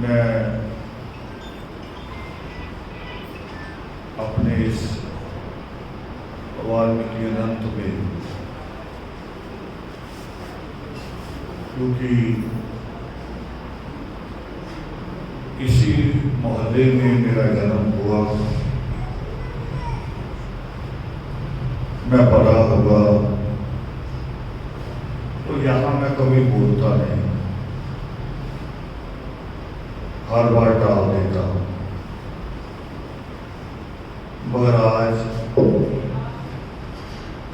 मैं अपने इस वाल्मीकि अनंत में, क्योंकि इसी मोहल्ले में मेरा जन्म हुआ, मैं बड़ा हुआ, तो यहाँ मैं कभी बोलता नहीं, हर बार टाल देता हूँ। मगर आज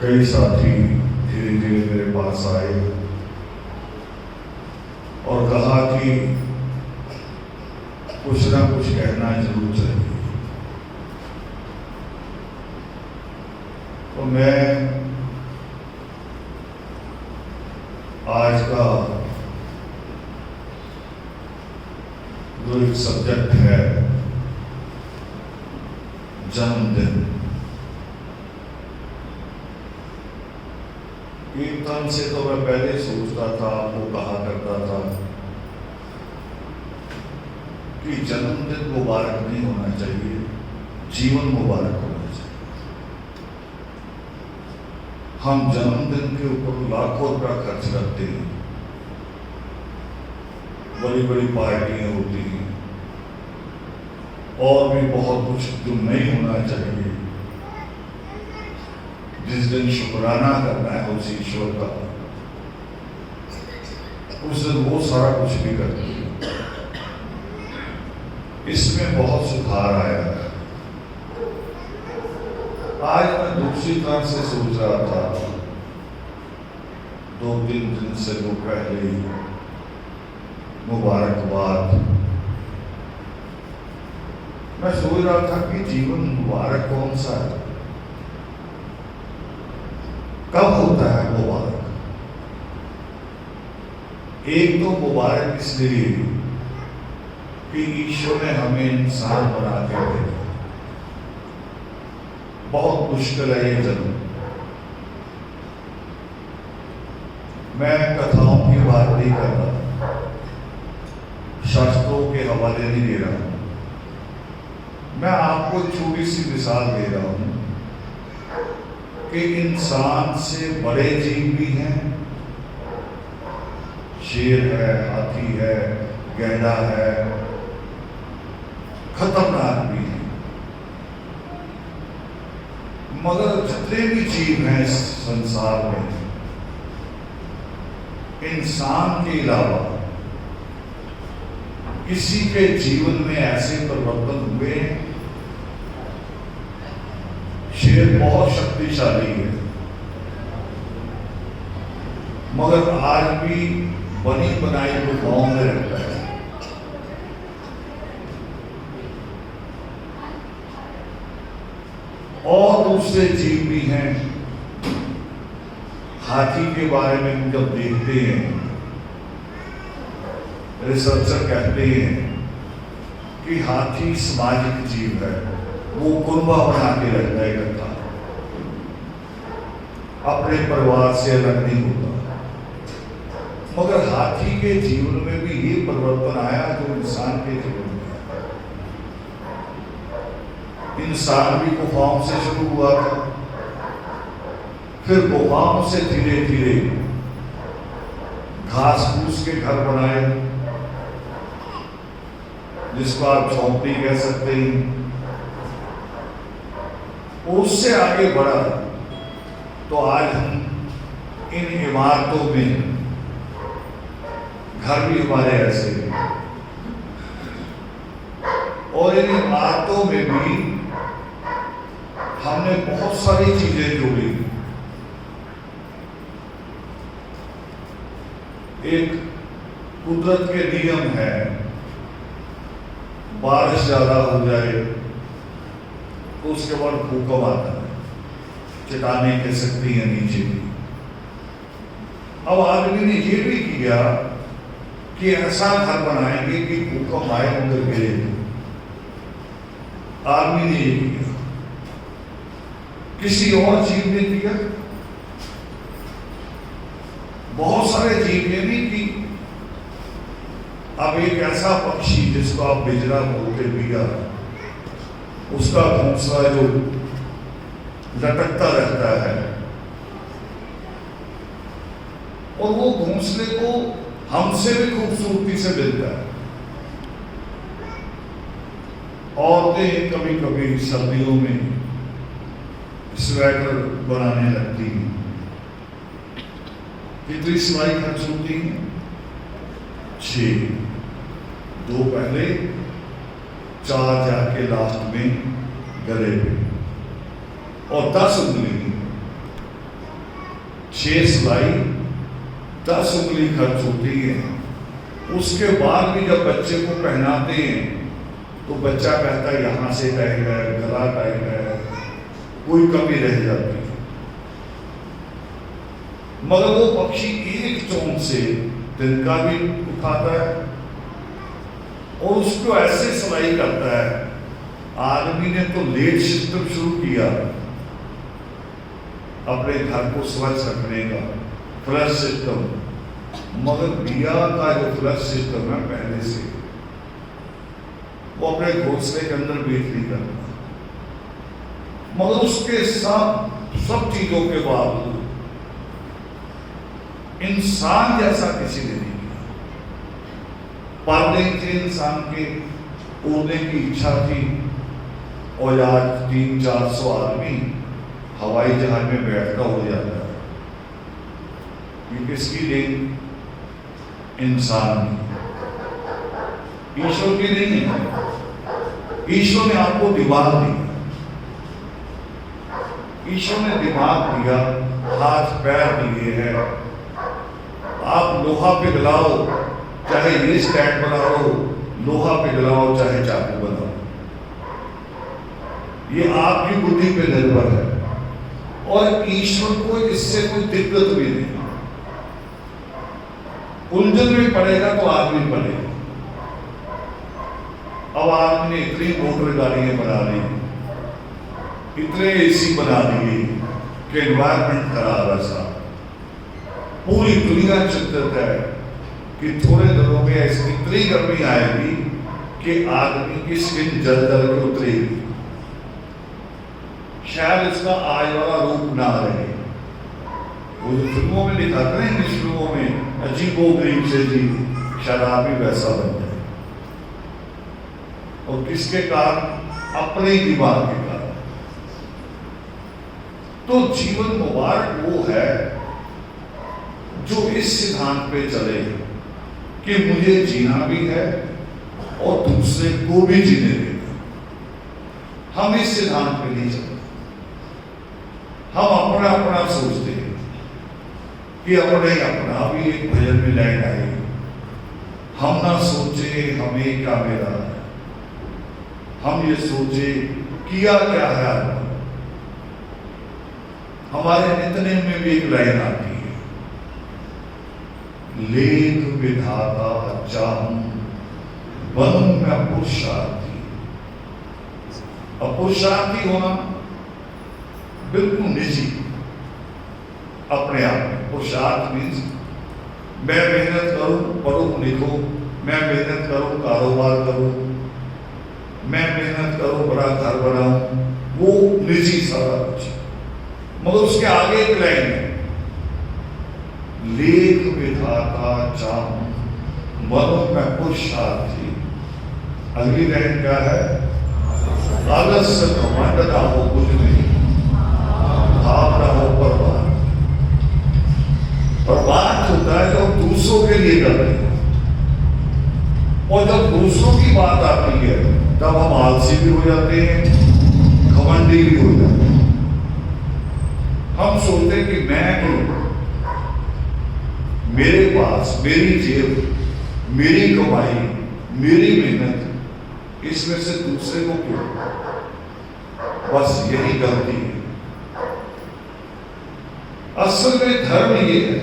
कई साथी धीरे धीरे मेरे पास आए और कहा कि कुछ ना कुछ कहना जरूर चाहिए। तो मैं आज का जो एक सब्जेक्ट है, जन्मदिन, एक तरह से तो मैं पहले सोचता था, आपको कहा करता था कि जन्मदिन मुबारक नहीं होना चाहिए, जीवन मुबारक होना चाहिए। हम जन्मदिन के ऊपर लाखों रुपया खर्च करते हैं, बड़ी बड़ी पार्टियां होती हैं और भी बहुत कुछ जो नहीं होना चाहिए। जिस दिन शुक्राना करना है उस ईश्वर का, उस दिन वो सारा कुछ भी करते हैं। इसमें बहुत सुधार आया है। आज मैं दूसरी तरह से सोच रहा था, 2-3 दिन से वो पहले मुबारकबाद, मैं सोच रहा था कि जीवन मुबारक कौन सा है, कब होता है मुबारक। एक तो मुबारक इसलिए कि ईश्वर ने हमें इंसान बना के भेजा। बहुत मुश्किल है ये जन्म। मैं कथाओं की बात नहीं कर रहा, शास्त्रों के हवाले नहीं दे रहा हूं, मैं आपको छोटी सी मिसाल दे रहा हूं कि इंसान से बड़े जीव भी हैं, शेर है, हाथी है, गैंडा है, खतरनाक भी है। मगर जितने भी जीव हैं इस संसार में, इंसान के अलावा किसी के जीवन में ऐसे परिवर्तन हुए। शेर बहुत शक्तिशाली है, मगर आज भी बनी बनाई गुफाओं में रहता है। और दूसरे जीव भी हैं। हाथी के बारे में जब देखते हैं, रिसर्चर कहते हैं कि हाथी सामाजिक जीव है, वो कुनबा बना के रहता है इकट्ठा, अपने परिवार से अलग नहीं होता। मगर हाथी के जीवन में भी ये परिवर्तन आया जो इंसान के जीवन में आया। इंसान भी गुफाओं से शुरू हुआ था, फिर गुफाओं से धीरे धीरे घास फूस के घर बनाए, जिसको आप झोंपड़ी कह सकते हैं। उससे आगे बढ़ा तो आज हम इन इमारतों में, घर भी हमारे ऐसे हैं, और इन इमारतों में भी हमने बहुत सारी चीजें जोड़ी। एक कुदरत के नियम है, बारिश ज्यादा हो जाए तो उसके बाद भूकंप आता है, चट्टानें गिर सकती हैं नीचे भी। अब आदमी ने ये भी किया कि ऐसा घर बनाएंगे कि भूकंप आए उधर गिरे। आदमी ने ये किया, किसी और जीव ने किया। बहुत सारे जीव ने भी की, अब एक ऐसा पक्षी जिसको आप बिजरा बोलते बिया, उसका घोंसला जो लटकता रहता है और वो घोंसले को हमसे भी खूबसूरती से मिलता है। औरतें कभी कभी सर्दियों में स्वेटर बनाने लगती हैं। कितनी सिलाई खर्च होती है? 6, 2 पहले, 4 जाके लास्ट में गले पे, और 10 उंगली, 6 सिलाई, 10 उंगली खर्च होती है। उसके बाद भी जब बच्चे को पहनाते हैं तो बच्चा कहता है यहां से टाइट है, गला टाइट है, कोई कमी रह जाती है। मगर वो पक्षी एक चोंच से तिनका भी उठाता है और उसको ऐसे सिलाई करता है। आदमी ने तो लेट सिस्टम शुरू किया अपने घर को स्वच्छ रखने का, फ्लश सिस्टम, मगर बिया का जो फ्लश सिस्टम है पहले से वो अपने घोंसले के अंदर बीत नहीं करता। मगर उसके सब चीजों के बावजूद इंसान जैसा किसी ने नहीं किया। पर्दे थे इंसान के, उड़ने की इच्छा थी, और आज 300-400 आदमी हवाई जहाज में बैठता हो जाता है। ये किसकी देन? इंसान की, ईश्वर की नहीं है। ईश्वर ने आपको दिमाग दिया, ईश्वर ने दिमाग दिया, हाथ पैर दिए हैं। आप लोहा पिघलाओ, चाहे ये स्टैंड बनाओ, लोहा पिघलाओ चाहे चाकू बनाओ, ये आपकी बुद्धि पे निर्भर है। और ईश्वर को इससे कोई दिक्कत भी नहीं। उलझन में पड़ेगा तो आदमी पड़ेगा। अब आदमी ने इतनी मोटर गाड़ियां बना ली, इतने एसी बना दिए कि एनवायरमेंट खराब है साहब। पूरी दुनिया चिंतित है कि थोड़े दिनों में ऐसी इतनी गर्मी आएगी कि आदमी की स्किन जल जल के उतरेगी। शायद इसका आज वाला रूप ना रहे। वो जो फिल्मों में दिखाते हैं, इंग्लिश फिल्मों में, अजीबोगरीब से जी शराबी वैसा बन जाए। और किसके कारण? अपने दिमाग के कारण। तो जीवन मुबारक वो है जो इस सिद्धांत पे चले कि मुझे जीना भी है और दूसरे को भी जीने देगा। हम इस सिद्धांत पे नहीं चलते। हम अपना अपना सोचते हैं कि अपने अपना भी एक भजन में लाइन आई, हम ना सोचे हमें क्या मिला, हम ये सोचे किया क्या है। हमारे नित्यनेम में भी एक लाइन आती है, लेख विधाता चाहूं बनूं मैं पुरुषार्थी। अब पुरुषार्थी होना बिल्कुल निजी, अपने आप में। पुरुषार्थ मीन्स मैं मेहनत करूं, पढ़ूं लिखूं, मैं मेहनत करूं, कारोबार करूं, मैं मेहनत करूं, बड़ा घर बनाऊं, वो निजी सारा कुछ। मगर उसके आगे एक लाइन है, लेख विधाता चाहूं बनूं मैं पुरुषार्थी। अगली लाइन क्या है? आलस्य घमंड ना हो कुछ नहीं, भाव ना हो परवाह। परवाह होता है जब दूसरों के लिए कर रहे हैं, और जब दूसरों की बात आती है तब हम आलसी भी हो जाते हैं, घमंडी भी हो जाते हैं। हम सोचते हैं कि मैं, मेरे पास, मेरी जेब, मेरी कमाई, मेरी मेहनत, इसमें से दूसरे को क्यों? बस यही गलती है। असल में धर्म ये है,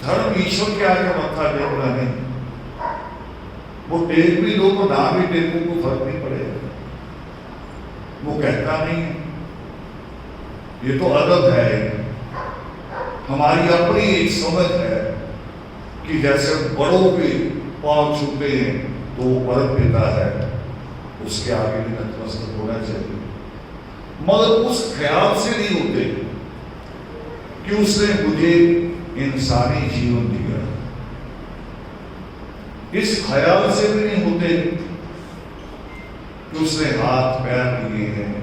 धर्म ईश्वर के आगे मत्था टेकना नहीं। वो टेक भी दो तो ना भी टेको को फर्क नहीं पड़ेगा। वो कहता नहीं है, ये तो अदब है, हमारी अपनी एक समझ है कि जैसे बड़ों के पांव छूते हैं तो वो परम पिता है, उसके आगे भी नतमस्तक होना चाहिए। मगर उस ख्याल से नहीं होते कि उसने मुझे इंसानी जीवन दिया, इस ख्याल से भी नहीं होते कि उसने हाथ पैर दिए हैं,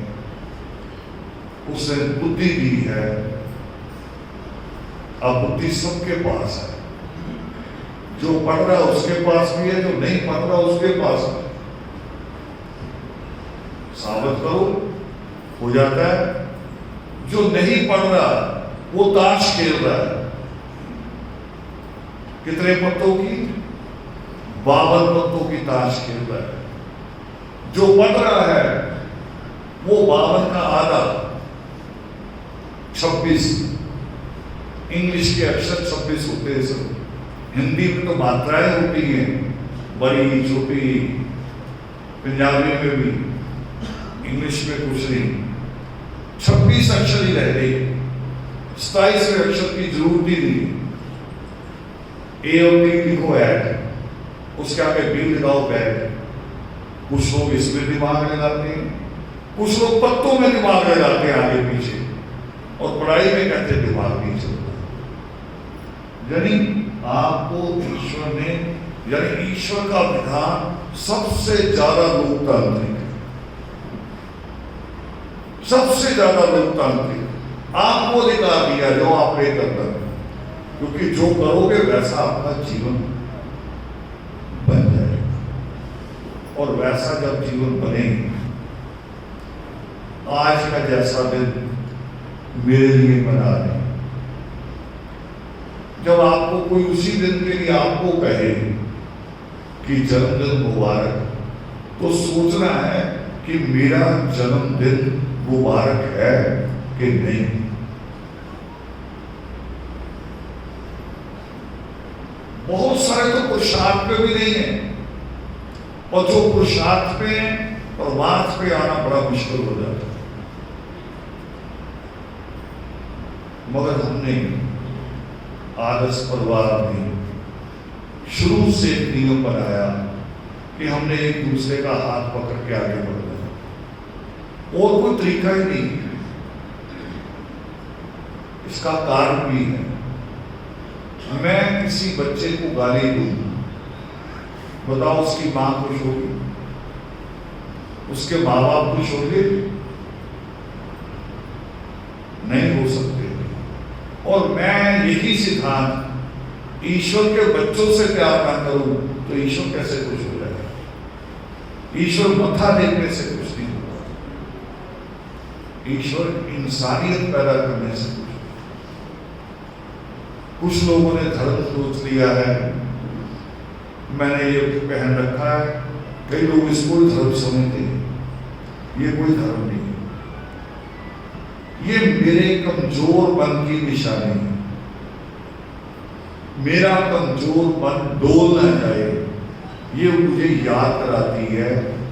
उसने बुद्धि दी है। अब बुद्धि सबके पास है, जो पढ़ रहा उसके पास भी है, जो नहीं पढ़ रहा उसके पास है। साबित करो, हो जाता है। जो नहीं पढ़ रहा वो ताश खेल रहा है। कितने पत्तों की? 52 पत्तों की ताश खेल रहा है। जो पढ़ रहा है वो 52 का आधा 26, इंग्लिश के अक्षर 26 होते हैं सब। हिंदी में तो मात्राएं होती हैं, बड़ी छोटी, पंजाबी में भी, इंग्लिश में कुछ नहीं। 26 अक्षर ही रह गए, 27वें अक्षर की जरूरत ही नहीं। ए और टी लिखो ऐड, उसके आगे बी लगाओ बैड। कुछ लोग इसमें दिमाग लगाते हैं, कुछ लोग पत्तों में दिमाग लगाते हैं आगे पीछे, और पढ़ाई में कहते हैं दिमाग नहीं चलता। यानी आपको ईश्वर ने, यानी ईश्वर का विधान सबसे ज्यादा लोकतांत्रिक है, सबसे ज्यादा लोकतांत्रिक। आपको अधिकार दिया जो आप नहीं करना, क्योंकि जो करोगे वैसा आपका जीवन बन जाएगा। और वैसा जब जीवन बनेगा, आज का जैसा दिन मेरे लिए बना रहे, जब आपको कोई उसी दिन के लिए आपको कहे कि जन्मदिन मुबारक, तो सोचना है कि मेरा जन्मदिन मुबारक है कि नहीं। बहुत सारे तो पुरुषार्थ पे भी नहीं है, और जो पुरुषार्थ पे और मार्च पे आना बड़ा मुश्किल हो जाता है। मगर हमने आदर्श परिवार में शुरू से एक नियम बनाया कि हमने एक दूसरे का हाथ पकड़ के आगे बढ़ना है, और कोई तरीका ही नहीं है। इसका कारण भी है, मैं किसी बच्चे को गाली दूं, बताओ उसकी मां खुश होगी, उसके माँ बाप खुश होंगे? नहीं हो सकते। और मैं यही सिद्धांत ईश्वर के बच्चों से प्यार ना करूं तो ईश्वर कैसे खुश हो जाएगा? ईश्वर मथा देखने से खुश नहीं होगा, ईश्वर इंसानियत पैदा करने से खुश। कुछ लोगों ने धर्म सोच लिया है, मैंने ये पहन रखा है, कई लोग इसको धर्म समझते हैं। ये कोई धर्म नहीं है, ये मेरे कमजोर मन की निशानी है। मेरा कमजोर मन डोल न जाए, ये मुझे याद कराती है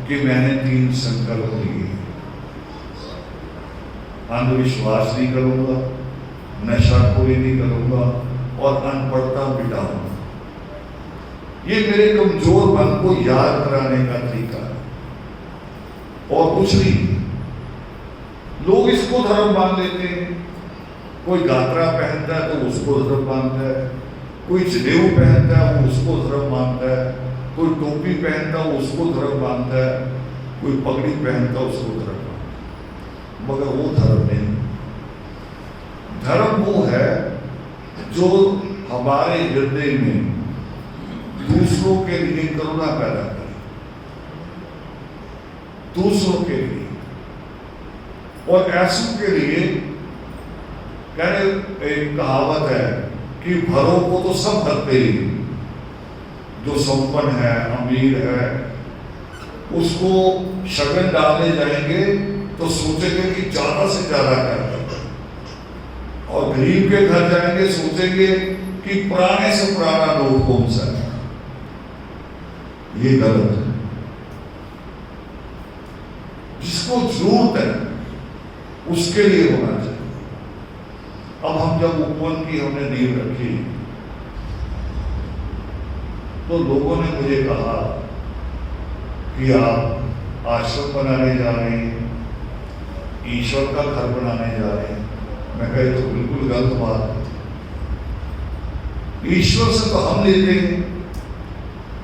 कि मैंने 3 संकल्प लिए। अंधविश्वास नहीं करूंगा, नशाखोरी नहीं करूंगा, और अनपढ़ता मिटाऊंगा। ये मेरे कमजोर मन को याद कराने का तरीका है, और कुछ नहीं। लोग इसको धर्म मान लेते हैं। कोई गात्रा पहनता है तो उसको धर्म मानता है, कोई जनेऊ पहनता है वो उसको धर्म मानता है, कोई टोपी पहनता है उसको धर्म मानता है, कोई पगड़ी पहनता है उसको धर्म मानता है। मगर वो धर्म नहीं। धर्म वो है जो हमारे हृदय में दूसरों के लिए करुणा पैदा करे, दूसरों के लिए और ऐसों के लिए। कहने एक कहावत है कि भरों को तो सब भरते ही, जो संपन्न है, अमीर है, उसको शगन डालने जाएंगे तो सोचेंगे कि ज्यादा से ज्यादा क्या, और गरीब के घर जाएंगे सोचेंगे कि पुराने से पुराना नोट कौन सा है। ये गलत है। जिसको जरूरत है उसके लिए होना चाहिए। अब हम जब उपवन की हमने नींव रखी, तो लोगों ने मुझे कहा कि आप आश्रम बनाने जा रहे हैं, ईश्वर का घर बनाने जा रहे हैं। मैं कहा तो बिल्कुल गलत बात है। ईश्वर से तो हम लेते हैं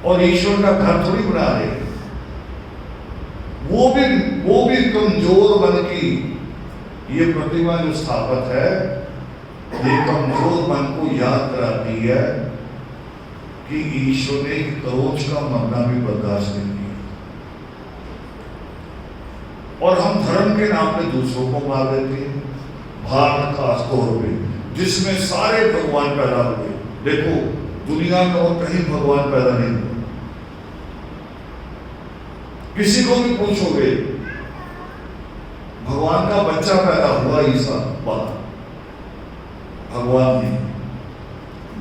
और ईश्वर का घर थोड़ी बना रहे हैं। वो भी कमजोर मन की ये प्रतिमा जो स्थापित है, ये कमजोर मन को याद कराती है कि ईश्वर ने एक करोच का मरना भी बर्दाश्त नहीं किया, और हम धर्म के नाम पे दूसरों को मार देते हैं। भारत खास तौर पे जिसमें सारे भगवान पैदा हुए, देखो दुनिया में और कहीं भगवान पैदा नहीं हुए। किसी को भी पूछोगे भगवान का बच्चा पैदा हुआ ईसा, बात भगवान नहीं।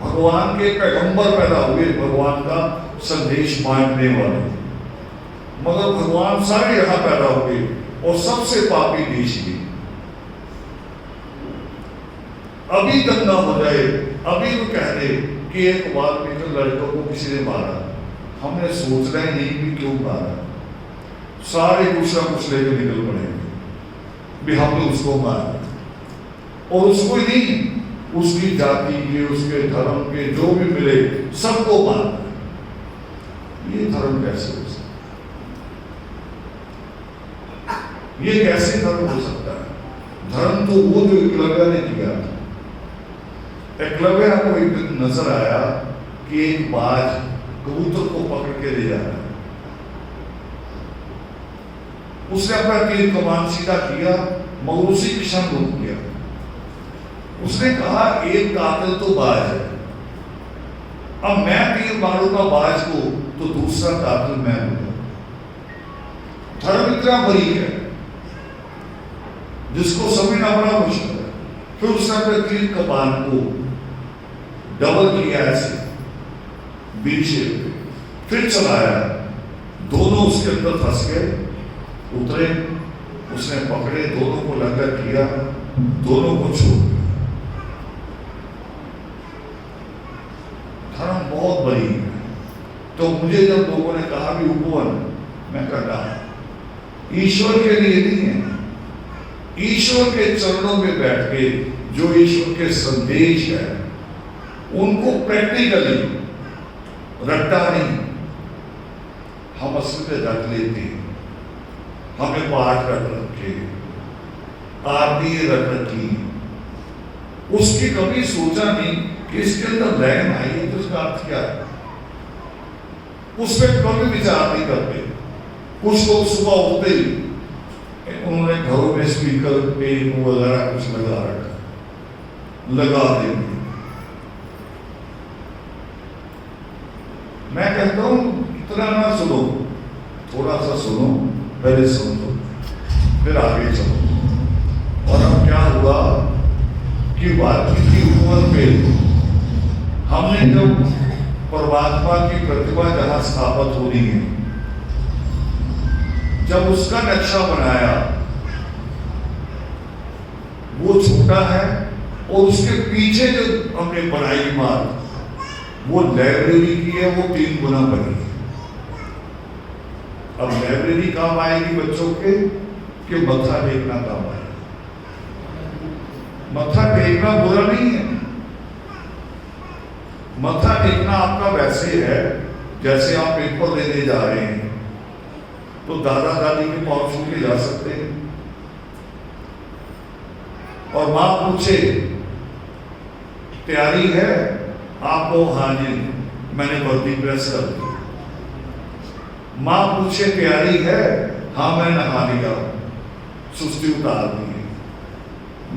भगवान के पैगंबर पैदा हुए, भगवान का संदेश बांटने वाले, मगर भगवान सारे यहां पैदा हुए और सबसे पापी देश की। अभी तक ना हो जाए, अभी वो कह दे कि एक बार में तो लड़कों को किसी ने मारा, हमने सोचना ही नहीं कि क्यों मारा, सारे कुछ ना कुछ लेकर निकल पड़ेंगे भी हमने उसको मारा। और उसको ही नहीं, उसकी जाति के, उसके धर्म के, जो भी मिले सबको मारना। ये धर्म कैसे हो सकता, ये कैसे धर्म हो सकता है? धर्म तो वो जो एकलव्य ने किया था। एकलव्य को एक दिन नजर आया कि एक बाज कबूतर को पकड़ के ले जा रहा है। उसने अपना तीर कमान सीधा किया, मगर उसी के क्षण रुक गया। उसने कहा एक कातिल तो बाज है, अब मैं तीर मारूंगा बाज को तो दूसरा कातिल मैं हूं। धर्म इतना बरीक है जिसको समझना बड़ा मुश्किल है। फिर उसने अपने तीर कमान को डबल किया ऐसे बीच से, फिर चलाया, दोनों उसके अंदर फंस गए, उतरे, उसने पकड़े, दोनों को लंगर किया, दोनों को छोड़ दिया। धर्म बहुत बड़ी है। तो मुझे जब लोगों ने कहा भी उपवन, मैं कहता ईश्वर के लिए नहीं है, ईश्वर के चरणों में बैठ के जो ईश्वर के संदेश है उनको प्रैक्टिकली रट्टा नहीं, हम असल में रट लेते हैं। हमें पाठ रट रखे, आरती रट रखी, उसकी कभी सोचा नहीं कि इसके अंदर लैन आई है तो उसका अर्थ क्या है, उस पर कभी विचार नहीं करते। कुछ लोग सुबह उठते ही उन्होंने घरों में स्पीकर पे वगैरह कुछ लगा रखा, लगा देंगे। मैं कहता हूं इतना ना सुनो, थोड़ा सा सुनो, पहले समझो, फिर आगे चलो। और अब क्या हुआ कि वाल्मीकि उपवन पे हमने जब परमात्मा की प्रतिमा जहां स्थापित हो रही है, जब उसका नक्शा बनाया, वो छोटा है और उसके पीछे जो हमने बनाई इमारत, वो लाइब्रेरी की है, वो 3 गुना बनी है। अब लाइब्रेरी काम आएगी बच्चों के कि मत्था टेकना काम आएगा? मत्था टेकना बुरा नहीं है। मत्था टेकना आपका वैसे है जैसे आप पेपर देने जा रहे हैं तो दादा दादी के पांव छू के जा सकते हैं, और मां पूछे तैयारी है आपको, हाँ जी मैंने वर्दी प्रेस कर दी। मां पूछे तैयारी है, हाँ मैं नहा लिया, सुस्ती उतार दी।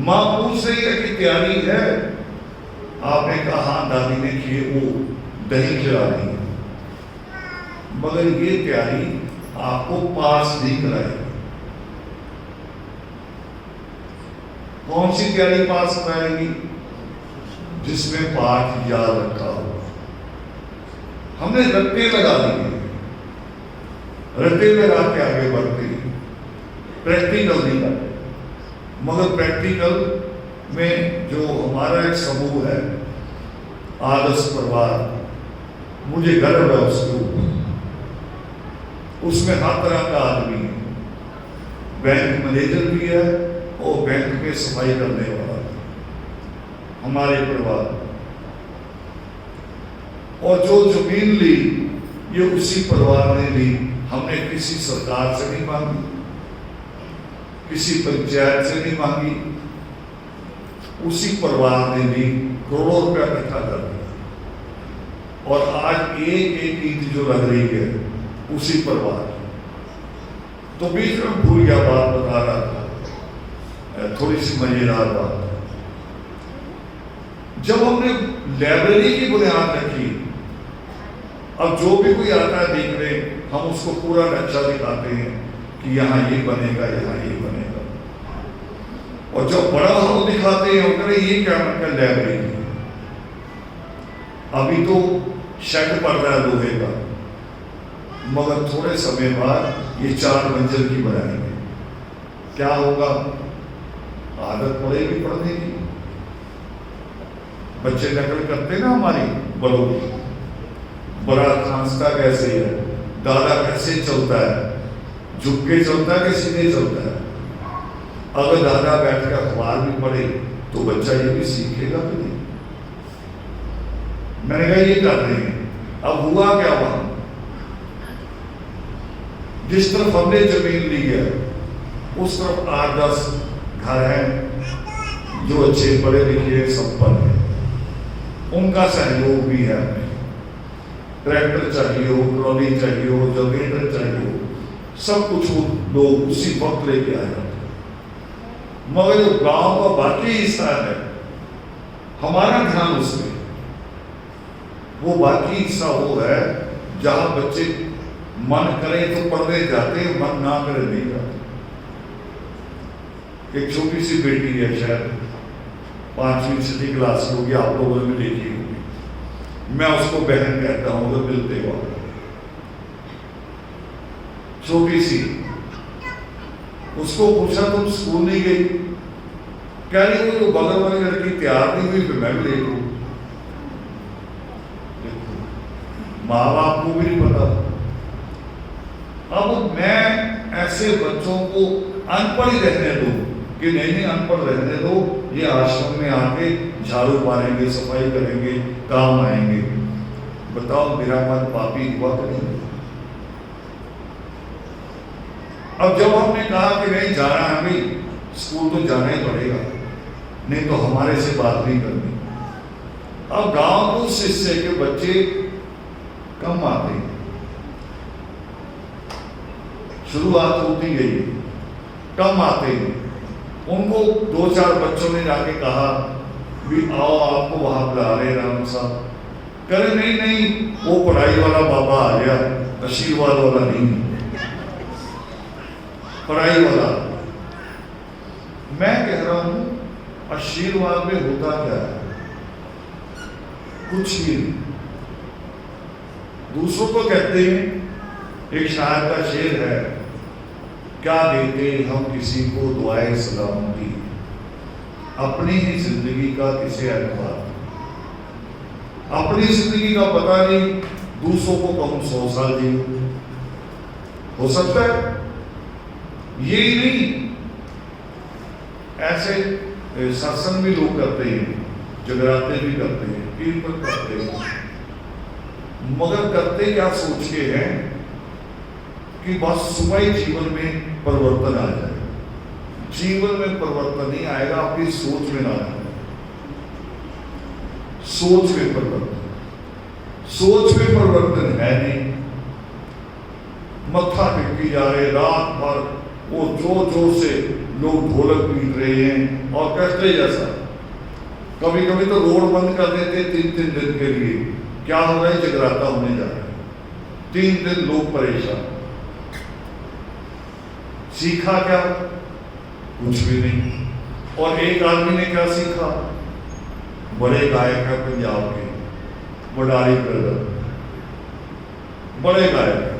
मां पूछ रही है कि तैयारी है, आपने कहा हाँ दादी ने किए, वो दही खिला रही है, मगर ये तैयारी आपको पास नहीं कराएगी। कौन सी तैयारी पास कराएगी? जिसमें पाठ याद रखा हुआ। हमने रट्टे लगा दिए, रट्टे लगा के आगे बढ़ते, प्रैक्टिकल नहीं करते। मगर प्रैक्टिकल में जो हमारा एक समूह है, आदर्श परिवार, मुझे गर्व है उसके ऊपर। उसमें हर तरह का आदमी है, बैंक मैनेजर भी है और बैंक में सफाई करने वाला है, हमारे परिवार। और जो जमीन ली ये उसी परिवार ने ली, हमने किसी सरकार से नहीं मांगी, किसी पंचायत से नहीं मांगी, उसी परिवार ने ली, करोड़ों रुपया इकट्ठा कर दिया। और आज एक एक ईंट जो लग रही है उसी परिवार। तो बीच में भूल गया, बात बता रहा था, थोड़ी सी मजेदार बात। जब हमने लाइब्रेरी की बुनियाद रखी, अब जो भी कोई आता है देखने, हम उसको पूरा नक्शा दिखाते हैं कि यहाँ ये बनेगा, यहाँ ये बनेगा। और जब बड़ा हॉल दिखाते हैं वो कह ये क्या मतलब लाइब्रेरी। अभी तो शेड पड़ रहा है लोहे का, मगर थोड़े समय बाद ये 4 मंजिल की बनाएंगे। क्या होगा? आदत पड़ेगी पढ़ने की। बच्चे नकल करते ना हमारी बड़ों की, बड़ा खांसता कैसे है, दादा कैसे चलता है, झुक के चलता है कि सीधे चलता है। अगर दादा बैठ कर अखबार भी पढ़े तो बच्चा ये भी सीखेगा कि नहीं। मैंने कहा ये कर रहे हैं। अब हुआ क्या, वहां जिस तरफ हमने जमीन ली है उस तरफ 8-10 घर हैं जो अच्छे पढ़े लिखे संपन्न हैं, उनका सहयोग भी है। हमें ट्रैक्टर चाहिए हो, ट्रॉली चाहिए हो, जनरेटर चाहिए हो, सब कुछ लोग उसी वक्त लेके आ जाते। मगर जो गांव का बाकी हिस्सा है, हमारा ध्यान उसमें, वो बाकी हिस्सा वो है जहां बच्चे मन करे तो पढ़ने जाते, मन ना करे नहीं जाते। एक छोटी सी बेटी है, शायद 5वीं 6वीं क्लास की होगी, आप लोगों ने देखी होगी। मैं उसको बहन कहता हूं, तो मिलते हुआ छोटी सी। उसको पूछा तुम स्कूल नहीं गई? कह रही वो बगल वाली लड़की तैयार नहीं हुई, फिर मैं भी लेट हूं। माँ बाप को भी नहीं पता। अब मैं ऐसे बच्चों को अनपढ़ ही रहने दूं कि नहीं अनपढ़ रहने दो, ये आश्रम में आके झाड़ू मारेंगे, सफाई करेंगे, काम आएंगे। बताओ मेरा मन पापी हुआ कि नहीं? अब जब हमने कहा कि नहीं जाना है भाई, स्कूल तो जाना ही पड़ेगा, नहीं तो हमारे से बात नहीं करनी। अब गांव के उस हिस्से के बच्चे कम आते हैं, शुरुआत होती गई, कम आते हैं। उनको 2-4 बच्चों ने जाके कहा भी आओ आपको वहां बुला रहे राम साहब। करे नहीं नहीं, वो पढ़ाई वाला बाबा आ गया, आशीर्वाद वाला नहीं, पढ़ाई वाला। मैं कह रहा हूं आशीर्वाद में होता क्या है? कुछ भी नहीं। दूसरों को कहते हैं, एक शायर का शेर है, क्या देते हम किसी को दुआए सलामती, अपनी ही जिंदगी का किसे एतबार। अपनी जिंदगी का पता नहीं, दूसरों को कहूं 100 साल जियो, हो सकता है। ये ही नहीं, ऐसे सत्संग भी लोग करते हैं, जगराते भी करते हैं, कीर्तन करते हैं, मगर करते क्या सोच के हैं कि बस सुबह ही जीवन में परिवर्तन आ जाए। जीवन में परिवर्तन नहीं आएगा, अपनी सोच में ना आएगा। सोच में परिवर्तन, सोच में परिवर्तन है नहीं। मत्था टिकी जा रहे, रात भर वो जोर जोर से लोग ढोलक पीट रहे हैं और कहते जैसा। कभी कभी तो रोड बंद कर देते 3-3 दिन के लिए। क्या हो रहा है? जगराता होने जा रहा है, 3 दिन लोग परेशान। सीखा क्या? कुछ भी नहीं। और एक आदमी ने क्या सीखा? बड़े गायक है पंजाब के, बडाली ब्रदर, बड़े गायक है,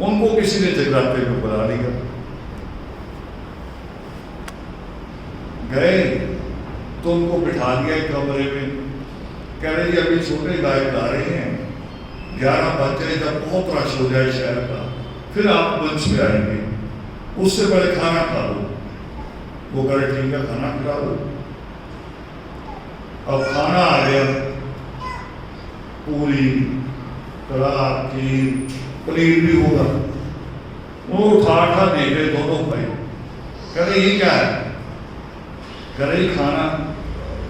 उनको किसी ने जगराते में बुला लिया। गए तो उनको बिठा दिया एक कमरे में, कह रहे जी अभी छोटे गायक गा रहे हैं, 11 बज जाए, जब बहुत रश हो जाए शहर का, फिर आप मंच पे आएंगे, उससे पहले खाना खा लो। वो करे ठीक है, खाना खिला दो। अब खाना आ गया, पूरी कड़ाह खीर पनीर भी होगा। वो उठा देखे दोनों भाई, कह रहे ये क्या है? कह रहे खाना।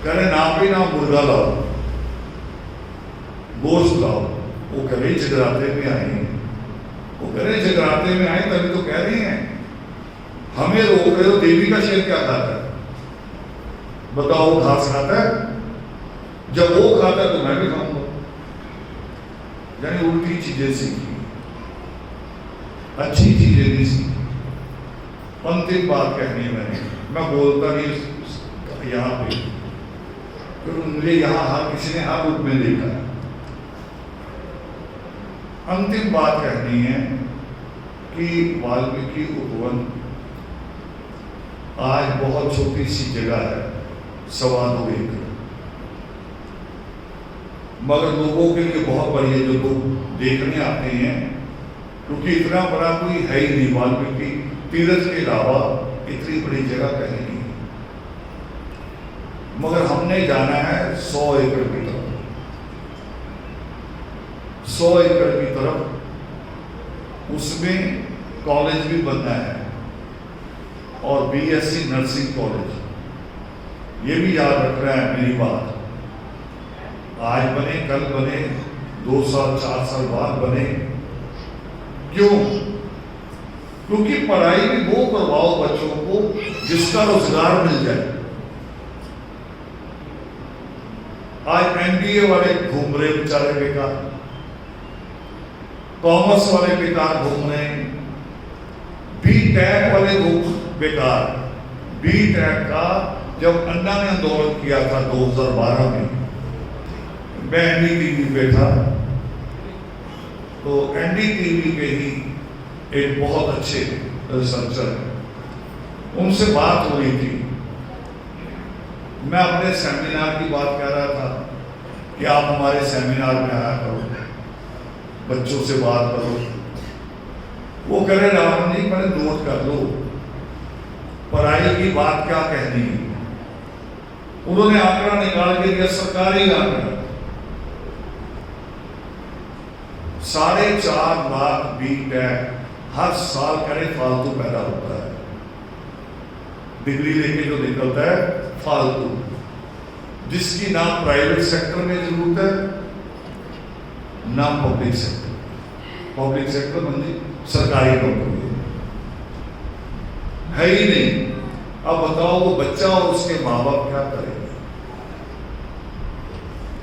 कह रहे ना भी ना मुर्गा लाओ, गोश्त लाओ। वो कह रहे जगराते में आए हैं। वो कह रहे जगराते में आए तभी तो कह रही हैं, हमें रोक रहे हो। देवी का शेर क्या खाता है बताओ? घास खाता है। जब वो खाता है तो मैं भी खाऊंगा। यानी उल्टी चीजें सीखी, अच्छी चीजें नहीं सीखी। अंतिम बात कहनी है मैं बोलता नहीं यहाँ पे, क्योंकि मुझे यहाँ हर किसी ने हर रूप में देखा है। अंतिम बात कहनी है कि वाल्मीकि उपवन आज बहुत छोटी सी जगह है, 2.25 एकड़, मगर लोगों के लिए बहुत बड़ी है जो लोग देखने आते हैं, क्योंकि इतना बड़ा कोई है ही नहीं। वाल्मीकि तीर्थ के अलावा इतनी बड़ी जगह कहीं नहीं, मगर हमने जाना है 100 एकड़ की तरफ। 100 एकड़ की तरफ, उसमें कॉलेज भी बनना है और बीएससी नर्सिंग कॉलेज। ये भी याद रखना है मेरी बात, आज बने कल बने 2 साल 4 साल बाद बने। क्यों? क्योंकि पढ़ाई भी वो करवाओ बच्चों को जिसका रोजगार मिल जाए। आज एमबीए वाले घूम रहे बेचारे बेकार, कॉमर्स वाले बेकार घूम रहे हैं, बीटेक वाले बेकार। बीटेक का जब अन्ना ने आंदोलन किया था 2012 में, मैं एनडीटीवी पे था, तो एनडीटीवी पे ही एक बहुत अच्छे रिसर्चर है, उनसे बात हो रही थी। मैं अपने सेमिनार की बात कह रहा था कि आप हमारे सेमिनार में आया करो, बच्चों से बात करो। वो कह रहे रावण जी पहले नोट कर लो पढ़ाई की बात क्या कहनी है। उन्होंने आंकड़ा निकाल के दिया, सरकारी आंकड़ा, 4.5 लाख बीटेक हर साल करे फालतू पैदा होता है। डिग्री लेके जो निकलता है फालतू, जिसकी ना प्राइवेट सेक्टर में जरूरत है ना पब्लिक सेक्टर। पब्लिक सेक्टर म्हणजे सरकारी नौकरी है ही नहीं। अब बताओ वो बच्चा और उसके माँ बाप क्या करेंगे?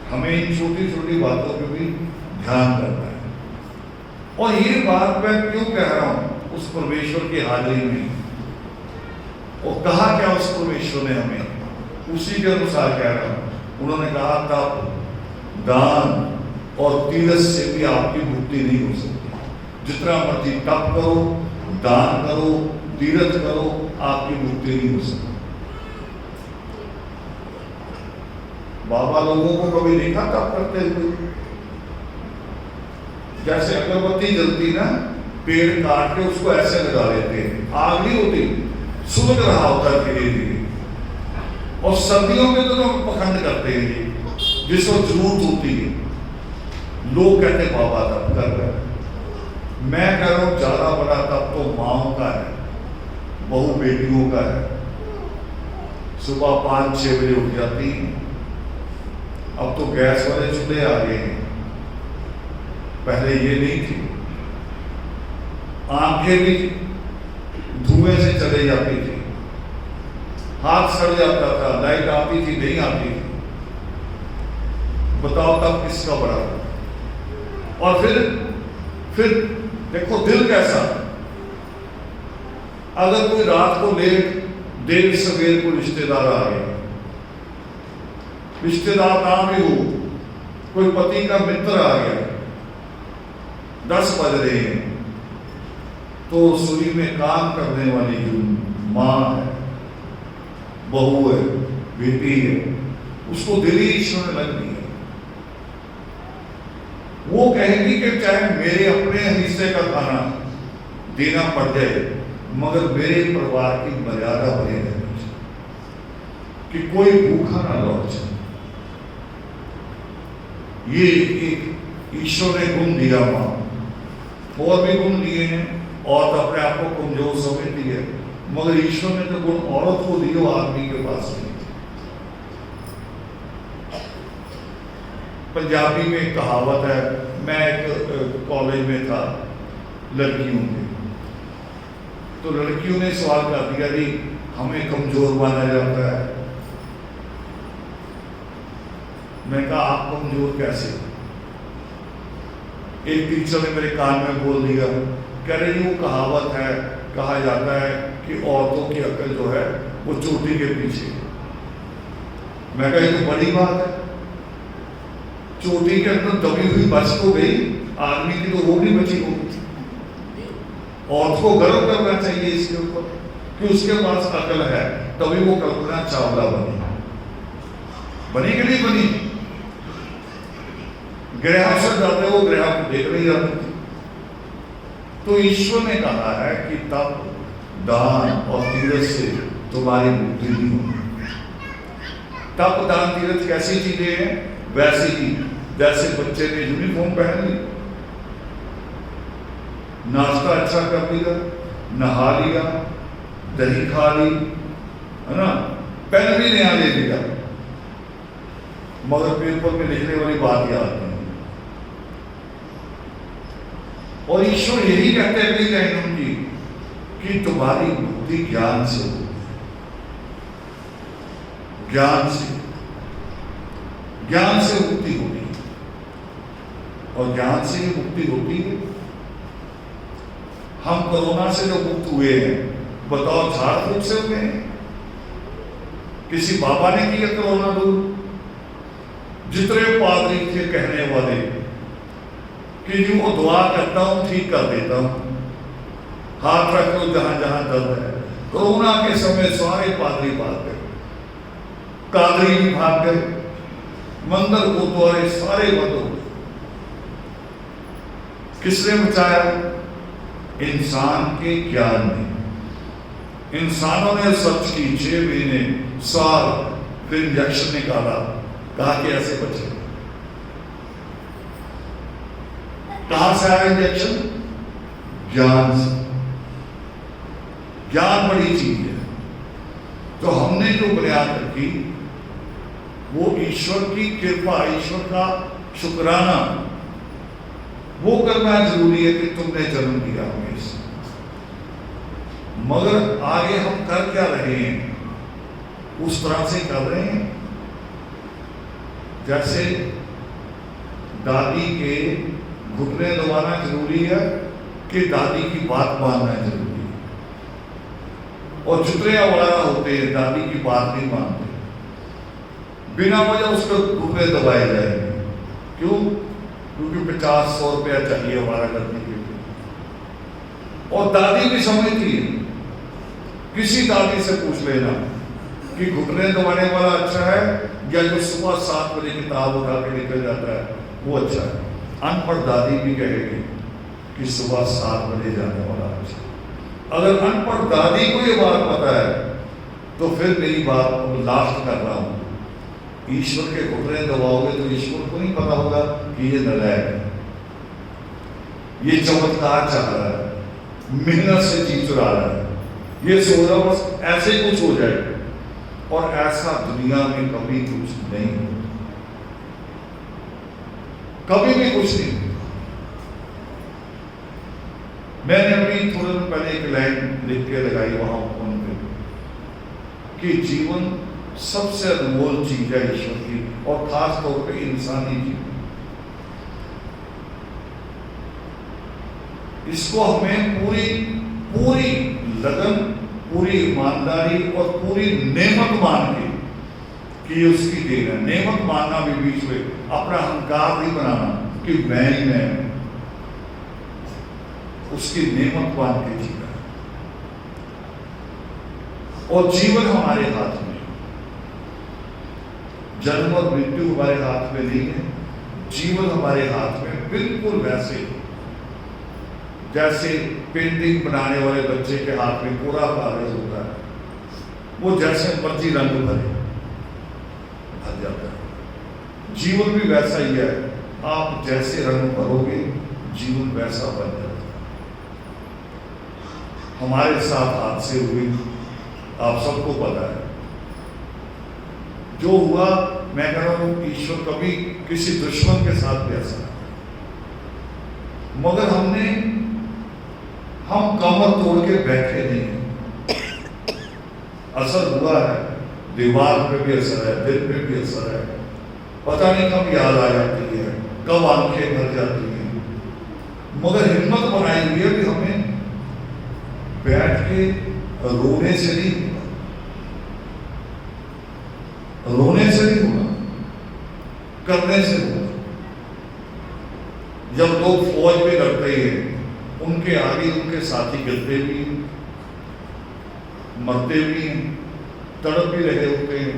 हमें इन छोटी छोटी बातों पे भी ध्यान करना है। और ये बात मैं क्यों कह रहा हूं उस परमेश्वर की हाजिरी में, और कहा क्या उस परमेश्वर ने हमें, उसी के अनुसार कह रहा हूं। उन्होंने कहा तप, दान और तीरथ से भी आपकी मुक्ति नहीं हो सकती। जितना मर्जी तप करो, दान करो, तीरथ करो, आपकी मुक्ति नहीं हो सकती। बाबा लोगों को कभी देखा तप करते हुए? जैसे अगरबत्ती जलती ना, पेड़ काट के उसको ऐसे लगा लेते हैं, आग नहीं होती, सुलग रहा होता है धीरे धीरे। और सर्दियों में तो लोग पखंड करते हैं जिसको जरूरत होती है, लोग कहते बाबा तप कर रहे हैं। मैं कह रहा हूं ज्यादा बड़ा तप तो माओ का है, बहू बेटियों का है। सुबह 5-6 बजे उठ जाती हैं। अब तो गैस वाले चूल्हे आ गए हैं, पहले ये नहीं थी। आंखें भी धुएं से चले जाती थी, हाथ सड़ जाता था, लाइट आती थी नहीं आती थी। बताओ तब किसका बड़ा? और फिर देखो दिल कैसा। अगर कोई रात को लेट देर सवेर को रिश्तेदार आ गए, रिश्तेदार ना भी हो, कोई पति का मित्र आ गया, 10 बज रहे हैं, तो रसोई में काम करने वाली जो माँ है, बहू है, बेटी है, उसको दिल ही ईश्वर में लग गई है। वो कहेगी कि चाहे मेरे अपने हिस्से का खाना देना पड़ जाए, मगर मेरे परिवार की मर्यादा बनी रहनी चाहिए कि कोई भूखा ना लौट जाए। ये एक ईश्वर ने गुण दिया मां, और भी गुण दिए हैं, और तो अपने आप को कमजोर समझती है, मगर ईश्वर ने तो गुण औरत को दिए, आदमी के पास नहीं। पंजाबी में एक कहावत है, मैं एक कॉलेज में था लड़कियों के, तो लड़कियों ने सवाल कर दिया कि हमें कमजोर माना जाता है। मैं कहा आप कमजोर कैसे? एक टीचर ने मेरे कान में बोल दिया, कह रही वो कहावत है, कहा जाता है कि औरतों की अकल जो है वो चोटी के पीछे। मैं कहा ये तो बड़ी बात है, चोटी के अंदर दबी हुई बच तो गई, आदमी की तो वो नहीं बची होगी। औरत को गर्व करना चाहिए इसके ऊपर कि उसके पास अकल है, तभी वो कल्पना चावला बनी कि नहीं बनी। ग्रह से जाते वो ग्रह को देख रही जाती थी। तो ईश्वर ने कहा है कि तप, दान और तीरथ से तुम्हारी मुक्ति नहीं होगी। तप, दान, तीरथ कैसी चीजें हैं? वैसी ही जैसे बच्चे ने यूनिफॉर्म पहन ली, नाश्ता अच्छा कर लिया, नहा लिया, दही खा ली, है ना, पेन भी नया ले लिया, मगर पेपर में लिखने वाली बात याद नहीं। और ईश्वर यही कहते हैं अगली लाइन उनकी कि तुम्हारी मुक्ति ज्ञान से होगी, ज्ञान से मुक्ति होगी, और ज्ञान से ही मुक्ति होती है। हम कोरोना से जो मुक्त हुए हैं, बताओ झाड़ फूक से हुए हैं? किसी बाबा ने किया कोरोना दूर? जितने पादरी थे कहने वाले कि जो वो दुआ करता हूं ठीक कर देता हूं, हाथ रख लो जहां जहां दर्द है। कोरोना के समय सारे पादरी भाग गए, कादरी भी भाग गए, मंदिर गुरुद्वारे सारे बंद हो गए। किसने बचाया? इंसान के ज्ञान ने। इंसानों ने सर्च की 6 महीने, साल, फिर इंजेक्शन निकाला, कहा कि ऐसे बचे। कहां से आया इंजेक्शन? ज्ञान से। ज्ञान बड़ी चीज है। तो हमने जो बुनियाद रखी वो ईश्वर की कृपा, ईश्वर का शुक्राना वो करना जरूरी है कि तुमने जन्म दिया हमें से। मगर आगे हम कर क्या रहे हैं? उस तरह से कर रहे हैं जैसे दादी के घुटने दबाना जरूरी है कि दादी की बात मानना जरूरी है। और जितने आवारा होते हैं दादी की बात नहीं मानते, बिना वजह उसको घुटने दबाए जाएंगे। क्यों? क्योंकि 50-100 रुपया चाहिए हमारा करने के लिए। और दादी भी समझती है। किसी दादी से पूछ लेना कि घुटने दबाने वाला अच्छा है या जो सुबह 7 बजे किताब उठा के निकल जाता है वो अच्छा है। अनपढ़ दादी भी कहेगी कि सुबह 7 बजे जाने वाला अच्छा है। अगर अनपढ़ दादी को ये बात पता है तो फिर मेरी बात लास्ट कर रहा हूं, ईश्वर के घुटने दबाओगे तो ईश्वर को नहीं पता होगा कि ये नालायक है, ये चमत्कार चाह रहा है, मेहनत से चीज चुरा रहा है, ये सोच रहा बस ऐसे कुछ हो जाए। और ऐसा दुनिया में कभी कुछ नहीं होता, कभी भी कुछ नहीं। मैंने अभी थोड़े दिन पहले एक लाइन लिख के लगाई वहां फोन पे कि जीवन सबसे अनमोल चीज है ईश्वर की, और खास तौर पे इंसानी जीवन। इसको हमें पूरी लगन, पूरी ईमानदारी और पूरी नेमत मान के कि उसकी देन है। नेमत मानना भी बीच में, अपना अहंकार नहीं बनाना कि मैं ही मैं, उसकी नेमत मान के जीना। और जीवन हमारे हाथ में, जन्म और मृत्यु हमारे हाथ में नहीं है, जीवन हमारे हाथ में। बिल्कुल वैसे जैसे पेंटिंग बनाने वाले बच्चे के हाथ में पूरा कागज होता है, वो जैसे मर्जी रंग भर जाता है। जीवन भी वैसा ही है, आप जैसे रंग भरोगे जीवन वैसा बन जाता है। हमारे साथ हादसे हुए, आप सबको पता है जो हुआ। मैं कह रहा हूं ईश्वर कभी किसी दुश्मन के साथ भी ऐसा, मगर हम कमर तोड़ के बैठे नहीं। असर हुआ है, दीवार पे भी असर है, दिल पे भी असर है। पता नहीं कब याद आ जाती है, कब आंखें भर जाती हैं, मगर हिम्मत बनाई हुई है कि हमें बैठ के रोने से नहीं होगा, रोने से नहीं होगा, करने से होगा। जब लोग फौज में लड़ते हैं, उनके आगे उनके साथी गिरते भी हैं, मरते भी हैं, तड़प भी रहे होते हैं,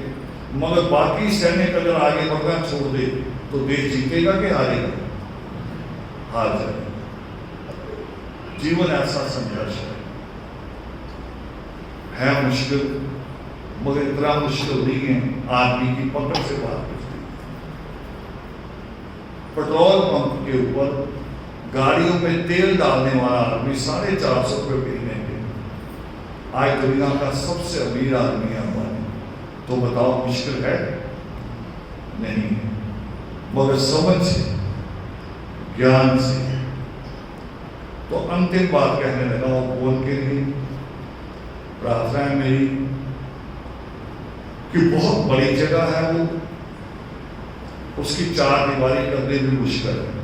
मगर बाकी सैनिक अगर आगे बढ़ना छोड़ दे तो देश जीतेगा कि हारेगा? हार जाएगा। जीवन ऐसा संघर्ष है मुश्किल, मगर इतना मुश्किल नहीं है आदमी की पकड़ से बाहर निकलना। पेट्रोल पंप के ऊपर गाड़ियों में तेल डालने वाला आदमी 450 रुपये महीने के आज दुनिया का सबसे अमीर आदमी है हमारे। तो बताओ मुश्किल है? नहीं है, मगर समझ से, ज्ञान से। तो अंतिम बात कहने लगा वो बोल के लिए प्रार्थना है मेरी कि बहुत बड़ी जगह है वो, उसकी 4 दीवारी करने भी मुश्किल है।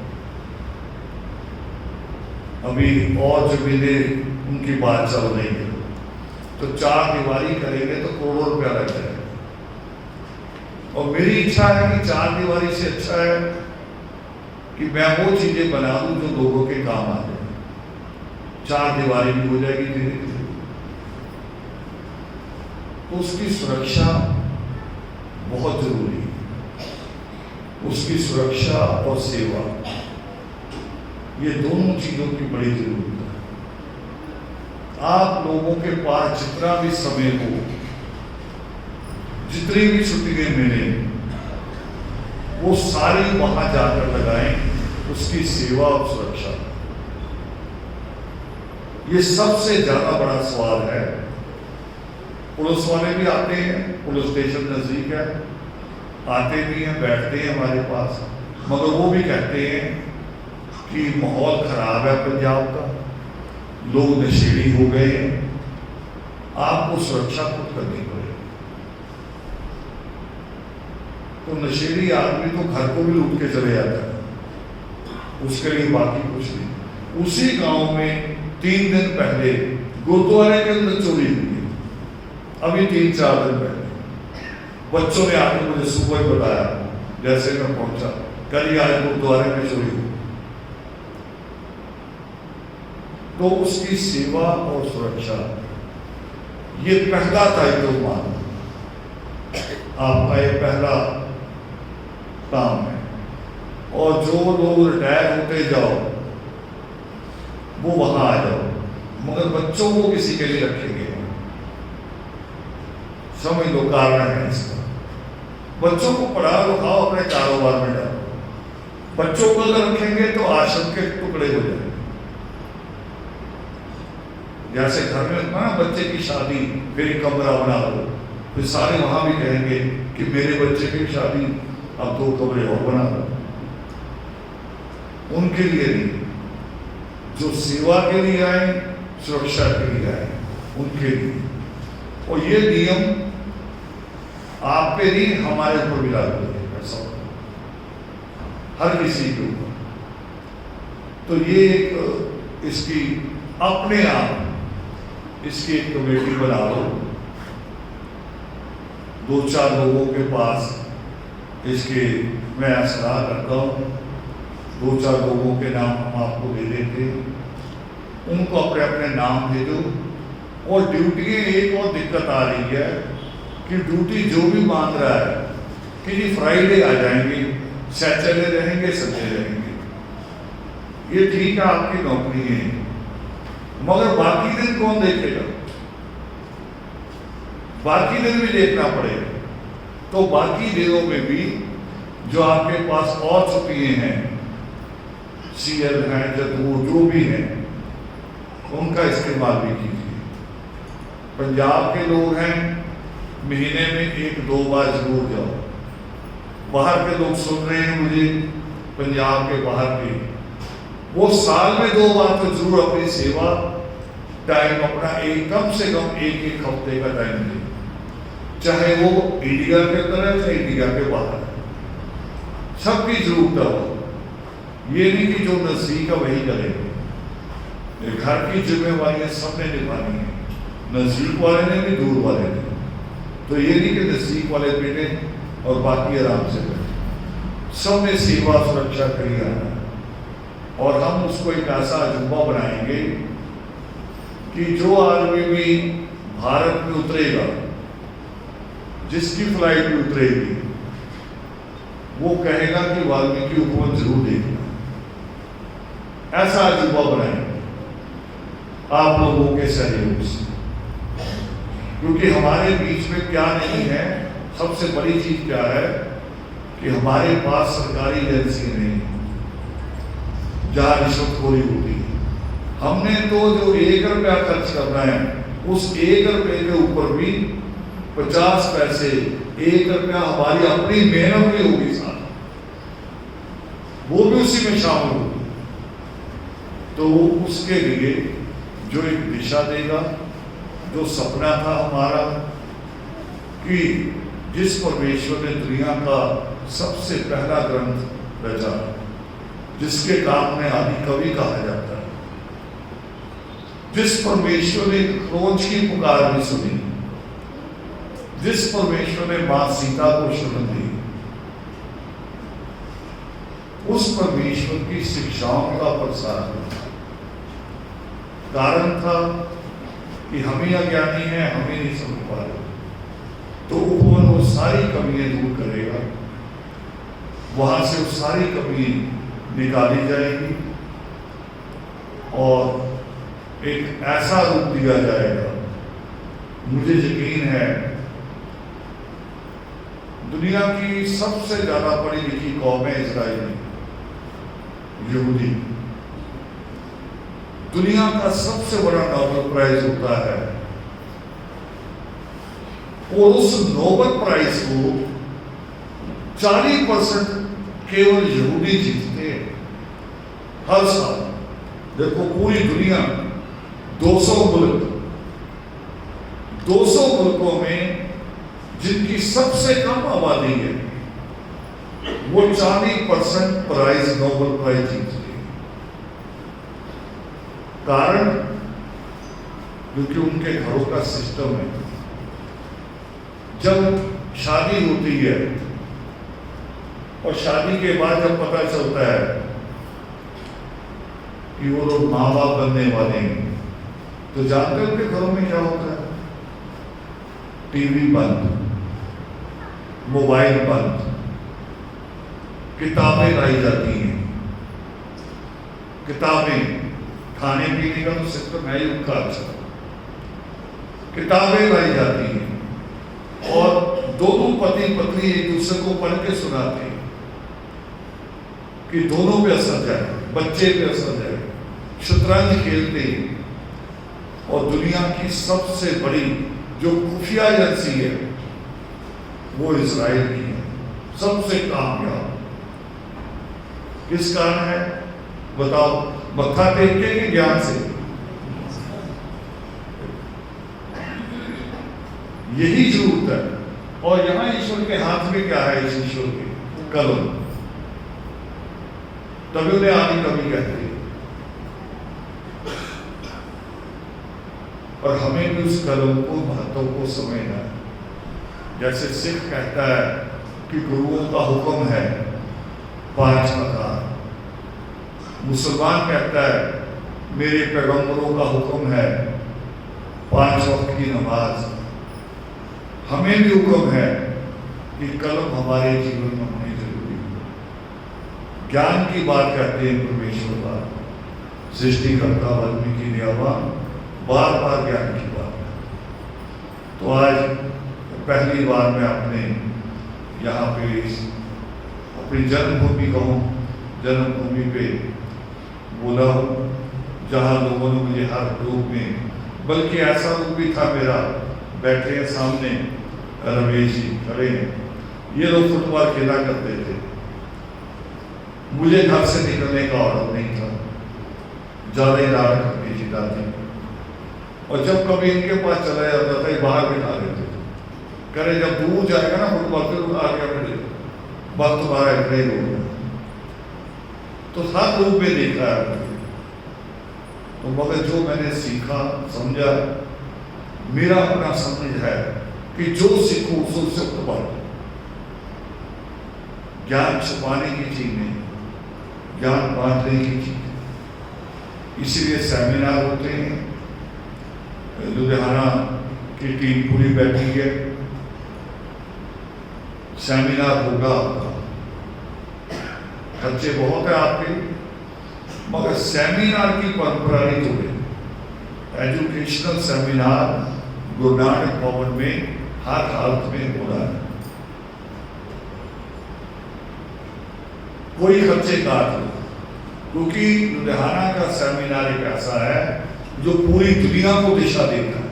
अभी और जमीनें उनकी बात चल रही है, तो 4 दीवारी करेंगे तो करोड़ों रुपया लग जाएगा। और मेरी इच्छा है कि 4 दीवारी से अच्छा है कि मैं वो चीजें बना दूं जो लोगों के काम आ जाए। 4 दीवारी भी हो जाएगी धीरे धीरे। तो उसकी सुरक्षा बहुत जरूरी है, उसकी सुरक्षा और सेवा, ये दोनों चीजों की बड़ी जरूरत है। आप लोगों के पास जितना भी समय हो, जितनी भी छुट्टियां मिले, वो सारी वहां जाकर लगाएं उसकी सेवा और सुरक्षा। ये सबसे ज्यादा बड़ा सवाल है। पुलिस वाले भी आते हैं, पुलिस स्टेशन नजदीक है, आते भी हैं, बैठते हैं हमारे पास, मगर वो भी कहते हैं कि माहौल खराब है पंजाब का, लोग नशेड़ी हो गए हैं, आपको सुरक्षा खुद करनी पड़ेगी। तो नशेड़ी आदमी तो घर को भी लूट के चले जाता है, उसके लिए बाकी कुछ नहीं। उसी गांव में 3 दिन पहले गुरुद्वारे के अंदर चोरी हुई है, अभी 3-4 दिन पहले। बच्चों ने आके मुझे सुबह ही बताया, जैसे मैं पहुंचा, कल ही आज गुरुद्वारे में चोरी हुई। तो उसकी सेवा और सुरक्षा ये पहला दायित्व मान, आपका ये पहला काम है। और जो लोग रिटायर होते जाओ वो वहां आ जाओ, मगर बच्चों को किसी के लिए रखेंगे, समझ लो कारण है इसका। बच्चों को पढ़ाओ लिखाओ, अपने कारोबार में डालो। बच्चों को अगर रखेंगे तो आश्रम के टुकड़े हो जाएंगे। जैसे घर में ना बच्चे की शादी, फिर एक कमरा बना दो, फिर सारे वहां भी कहेंगे कि मेरे बच्चे की शादी, अब 2 कमरे और बना दो। उनके लिए नहीं, जो सेवा के लिए आए, सुरक्षा के लिए आए, उनके लिए। और ये नियम आप पे नहीं, हमारे ऊपर भी लागू है, सब हर किसी के ऊपर। तो ये एक इसकी अपने आप इसकी एक कमेटी बना लो, 2-4 लोगों के पास इसके मैं सलाह करता हूँ, 2-4 लोगों के नाम हम आपको दे देते, उनको अपने अपने नाम दे दो। और ड्यूटी एक और दिक्कत आ रही है कि ड्यूटी जो भी बांध रहा है कि जी फ्राइडे आ जाएंगे, सैटरडे रहेंगे, संडे रहेंगे, ये ठीक है, आपकी नौकरी है, मगर बाकी दिन कौन देखेगा? बाकी दिन भी देखना पड़ेगा। तो बाकी दिनों में भी जो आपके पास और छुट्टियां हैं, सीएल हैं, जरूर जो भी हैं, उनका इस्तेमाल भी कीजिए। पंजाब के लोग हैं, महीने में 1-2 बार जरूर जाओ। बाहर के लोग सुन रहे हैं मुझे, पंजाब के बाहर के, वो साल में 2 बार तो जरूर अपनी सेवा टाइम अपना कम से कम 1 हफ्ते का टाइम दें, चाहे वो इंडिया के अंदर है चाहे इंडिया के बाहर है, सबकी जरूरत हो। ये नहीं कि जो नजदीक है वही करेंगे। घर की जिम्मेवारियां सबने निभानी है, नजदीक वाले ने भी, दूर वाले ने। तो ये नहीं कि नजदीक वाले बेटे और बाकी आराम से बैठे, सबने सेवा सुरक्षा करी आना। और हम उसको एक ऐसा अजूबा बनाएंगे कि जो आदमी भी भारत में उतरेगा, जिसकी फ्लाइट भी उतरेगी, वो कहेगा कि वाल्मीकि हुकूमत जरूर देखना। ऐसा अजूबा बनाएंगे आप लोगों के सहयोग से, क्योंकि हमारे बीच में क्या नहीं है, सबसे बड़ी चीज क्या है कि हमारे पास सरकारी एजेंसी नहीं है जहां रिश्वतखोरी होती है। हमने तो जो 1 रुपया खर्च करना है, उस 1 रुपये के ऊपर भी 50 पैसे, 1 रुपया हमारी अपनी मेहनत भी होगी साथ, वो भी उसी में शामिल होगी। तो उसके लिए जो एक दिशा देगा, जो सपना था हमारा कि जिस परमेश्वर ने दुनिया का सबसे पहला ग्रंथ रचा, जिसके काम में आदि कवि कहा जाता है, जिस परमेश्वर ने क्रोध की पुकार भी सुनी, जिस परमेश्वर ने मां सीता को शरण दी, उस परमेश्वर की शिक्षाओं का प्रसार हुआ। कारण था कि हम ही अज्ञानी हैं, हम ही नहीं समझ पा रहे। तो उपवन वो सारी कमियां दूर करेगा, वहां से वो सारी कमी निकाली जाएगी और एक ऐसा रूप दिया जाएगा। मुझे यकीन है दुनिया की सबसे ज्यादा पढ़ी लिखी कौम है इजराइली, यहूदी। दुनिया का सबसे बड़ा नोबेल प्राइज होता है, और उस नोबेल प्राइज को 40% केवल यहूदी जीतते हैं हर साल। देखो पूरी दुनिया 200 मुल्क, 200 मुल्कों में जिनकी सबसे कम आबादी है, वो 40% प्राइज, नोबेल प्राइज जीतते हैं। कारण क्योंकि उनके घरों का सिस्टम है। जब शादी होती है और शादी के बाद जब पता चलता है कि वो लोग माँ बाप बनने वाले हैं, तो जानते हैं उनके घरों में क्या होता है? टीवी बंद, मोबाइल बंद, किताबें लाई जाती हैं। किताबें, खाने पीने का तो सिस्टम है ही उनका अच्छा, किताबें लाई जाती हैं और दोनों पति पत्नी एक दूसरे को पढ़ के सुनाते हैं कि दोनों पे असर जाए, बच्चे पे असर जाए। शतरंज खेलते हैं और दुनिया की सबसे बड़ी जो खुफिया एजेंसी है वो इजराइल की है, सबसे कामयाब। किस कारण है बताओ? मत्था टेक के ज्ञान से? यही जरूरत है। और यहां ईश्वर के हाथ में क्या है? इस ईश्वर के कलम, तभी उन्हें आदि कवि कहते हैं। और हमें भी उस कलम को, महत्व को समझना है। जैसे सिख कहता है कि गुरुओं का हुक्म है 5 वक़्त, मुसलमान कहता है मेरे पैगंबरों का हुक्म है 5 वक्त की नमाज। हमें भी हुक्म है कि कलम हमारे जीवन में होनी जरूरी है। ज्ञान की बात करते हैं परमेश्वर का, सृष्टिकर्ता वाल्मीकि ने बार बार ज्ञान की बात है। तो आज पहली बार मैं अपने यहाँ पे अपनी जन्मभूमि कहूँ, जन्मभूमि पे बोला हूँ, जहाँ लोगों ने मुझे हर रूप में, बल्कि ऐसा रूप भी था मेरा, बैठे हैं सामने रमेश जी खड़े हैं, ये लोग फुटबॉल खेला करते थे, मुझे घर से निकलने का ऑर्डर नहीं था, ज़्यादा ही लाड़ करती थी दादी, और जब कभी इनके पास चला जाता था बाहर बिठा देते थे, करे जब दूर जाएगा ना फुटबॉल फिर आ गया मेरे बात तुम्हारा इतना ही हो गया। तो हर रूप में देखा है, तो मगर जो मैंने सीखा समझा, मेरा अपना समझ है कि जो सीखूं उससे बांटूं। ज्ञान छुपाने की चीज नहीं, ज्ञान बांटने की चीज। इसलिए सेमिनार होते हैं, लुधियाना की टीम पूरी बैठी है, सेमिनार होगा आपका, खर्चे बहुत है आपके, मगर सेमिनार की परंपरा नहीं तोड़े। एजुकेशनल सेमिनार गुरु नानक भवन में हर हालत में हो रहा है। कोई खर्चे काट लो, क्योंकि लुधियाना का सेमिनार एक ऐसा है जो पूरी दुनिया को दिशा देता है।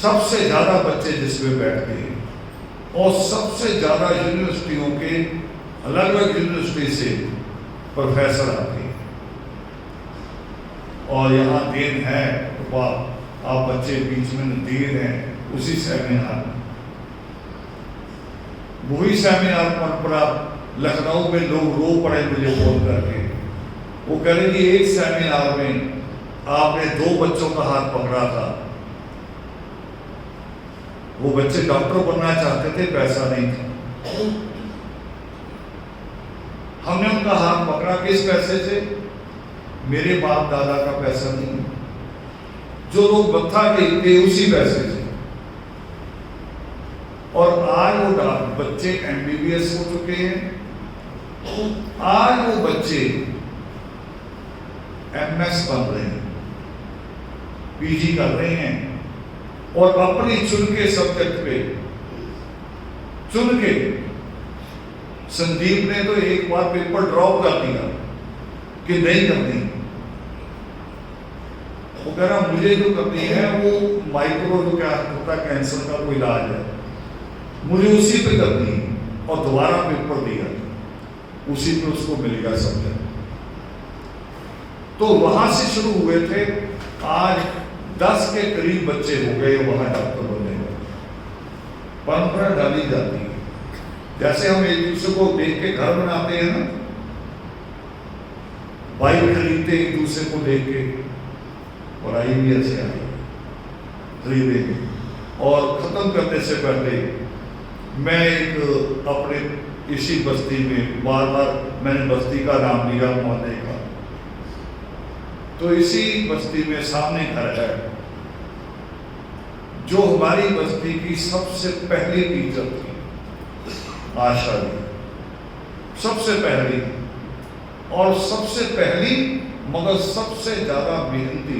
सबसे ज्यादा बच्चे जिसमें बैठते हैं और सबसे ज्यादा यूनिवर्सिटियों के अलग अलग यूनिवर्सिटी से प्रोफेसर आते हैं, और यहाँ देन है तो आप बच्चे बीच में देन है उसी सेमिनार में। वही सेमिनार परंपरा लखनऊ में लोग रो पड़े मुझे फोन करके, वो कह रहे कि एक सेमिनार में आपने 2 बच्चों का हाथ पकड़ा था, वो बच्चे डॉक्टर बनना चाहते थे, पैसा नहीं था, हमने उनका हाथ पकड़ा। किस पैसे से? मेरे बाप दादा का पैसा नहीं, जो लोग बत्था टेकते उसी पैसे से। और आज वो बच्चे MBBS हो चुके हैं, आज वो बच्चे MS बन रहे हैं, PG कर रहे हैं, और अपनी चुन के सब्जेक्ट पे चुन के। संदीप ने तो एक बार पेपर ड्रॉप कर दिया कि नहीं करनी, वो कह रहा मुझे जो करनी है वो माइक्रो जो क्या होता है कैंसर का कोई इलाज है, मुझे उसी पे करनी है, और दोबारा पेपर दिया, उसी पे उसको मिल गया सब्जेक्ट। तो वहां से शुरू हुए थे, आज 10 के करीब बच्चे हो गए वहां डॉक्टर बनने का। परंपरा डाली जाती है, जैसे हम एक दूसरे को देख के घर बनाते हैं ना, बाइक खरीदते एक दूसरे को देख के, और आई भी ऐसे आई खरीदेंगे। और खत्म करने से पहले मैं एक अपने इसी बस्ती में, बार बार मैंने बस्ती का नाम लिया मोहल्ले का, तो इसी बस्ती में सामने घर है, जो हमारी बस्ती की सबसे पहली टीचर थी, आशा जी, सबसे पहली और सबसे पहली, मगर सबसे ज्यादा मेहनती,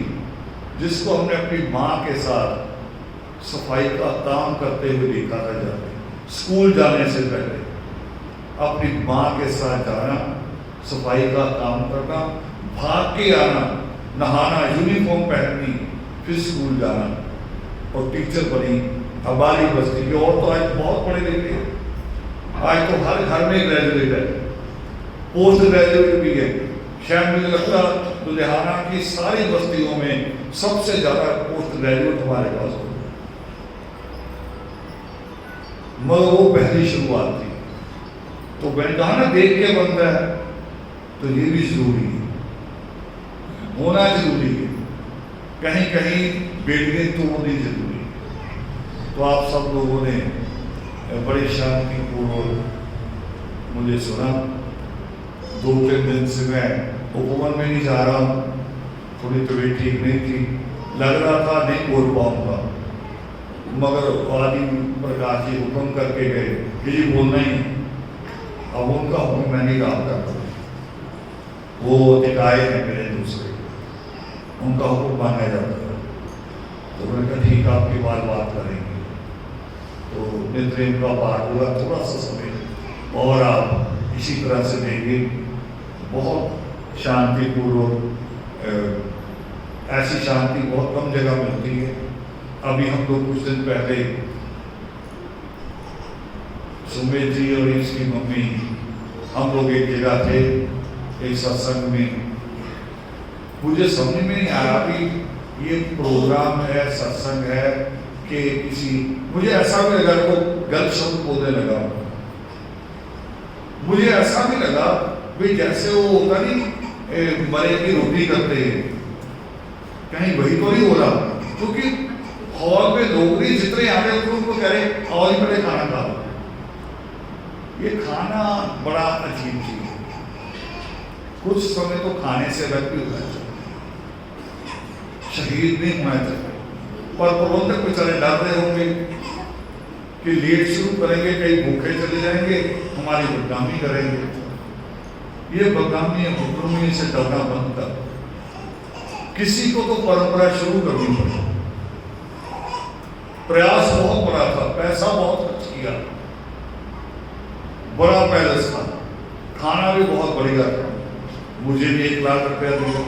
जिसको हमने अपनी माँ के साथ सफाई का काम करते हुए देखा था। जाते स्कूल जाने से पहले अपनी माँ के साथ जाना, सफाई का काम करना, भाग के आना, नहाना, यूनिफॉर्म पहननी, फिर स्कूल जाना, और टीचर बनी हमारी बस्ती की। और तो आज बहुत पढ़े लिखे हैं, आज तो हर घर में ग्रेजुएट है, पोस्ट ग्रेजुएट भी है। शायद मुझे लगता लुधियाना की सारी बस्तियों में सबसे ज्यादा पोस्ट ग्रेजुएट हमारे पास हो, मगर वो पहली शुरुआत थी। तो मैंने कहा ना देख के बनता है, तो ये भी जरूरी है, होना जरूरी है, कहीं कहीं बेटियां तोड़नी जरूरी है। तो आप सब लोगों ने बड़े शांतिपूर्वक मुझे सुना। 2-3 दिन से मैं उपवन में नहीं जा रहा हूँ, थोड़ी तबीयत ठीक नहीं थी, लग रहा था नहीं बोल पाऊंगा, मगर आदि प्रकाश जी हुक्म करके गए कि जी बोलना ही, अब उनका हुक्म मैं नहीं काम करता, वो टिकाए हैं मेरे दूसरे, उनका हुक्म माना जाता है। तो मैंने कहा ठीक है, आपकी बात करेंगे। तो नित्रेम का पाठ हुआ, थोड़ा सा समय और आप इसी तरह से देंगे, बहुत शांतिपूर्वक। ऐसी शांति बहुत कम जगह मिलती है। अभी हम लोग कुछ दिन पहले सुमित जी और इसकी मम्मी, हम लोग एक जगह थे, एक सत्संग में। मुझे समझ में नहीं आया कि ये प्रोग्राम है, सत्संग है कि किसी, मुझे ऐसा भी लगा को गलत शब्द बोलने लगा। मुझे ऐसा भी लगा भाई जैसे वो होता नहीं मरे की रोटी करते हैं, कहीं वही तो नहीं हो रहा। क्योंकि हॉल में लोग नहीं जितने आ रहे थे उनको कह रहे और ही पहले खाना खा लो। ये खाना बड़ा अजीब चीज है। कुछ समय तो खाने से रख भी होना चाहिए, शहीद नहीं होना चाहिए। पर प्रबंधक बेचारे डर रहे होंगे कि लेट शुरू करेंगे, कहीं भूखे चले जाएंगे, हमारी बदनामी करेंगे। ये बदनामी हुक्मी से डरना बंद कर। किसी को तो परंपरा शुरू करनी पड़ी। प्रयास बहुत बड़ा था, पैसा बहुत खर्च किया, बड़ा पैलेस था, खाना भी बहुत बढ़िया था। मुझे भी 1 लाख रुपया दिया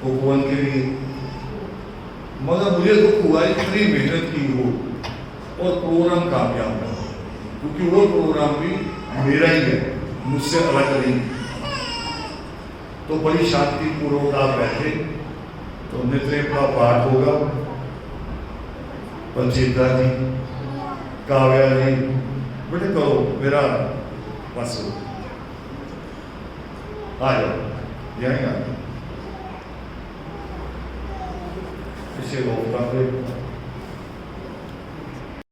उपवन के लिए, मगर मुझे दुख हुआ इतनी मेहनत की हो और प्रोग्राम कामयाब ना, क्योंकि वो प्रोग्राम भी मेरा ही है, मुझसे अलग नहीं। तो बड़ी शांतिपूर्वक आप बैठे। तो नित्रेम का पाठ होगा। पंचेता जी, काव्या जी, बेटे करो, मेरा बस आ जाओ, जाएगा इसे रोकता फिर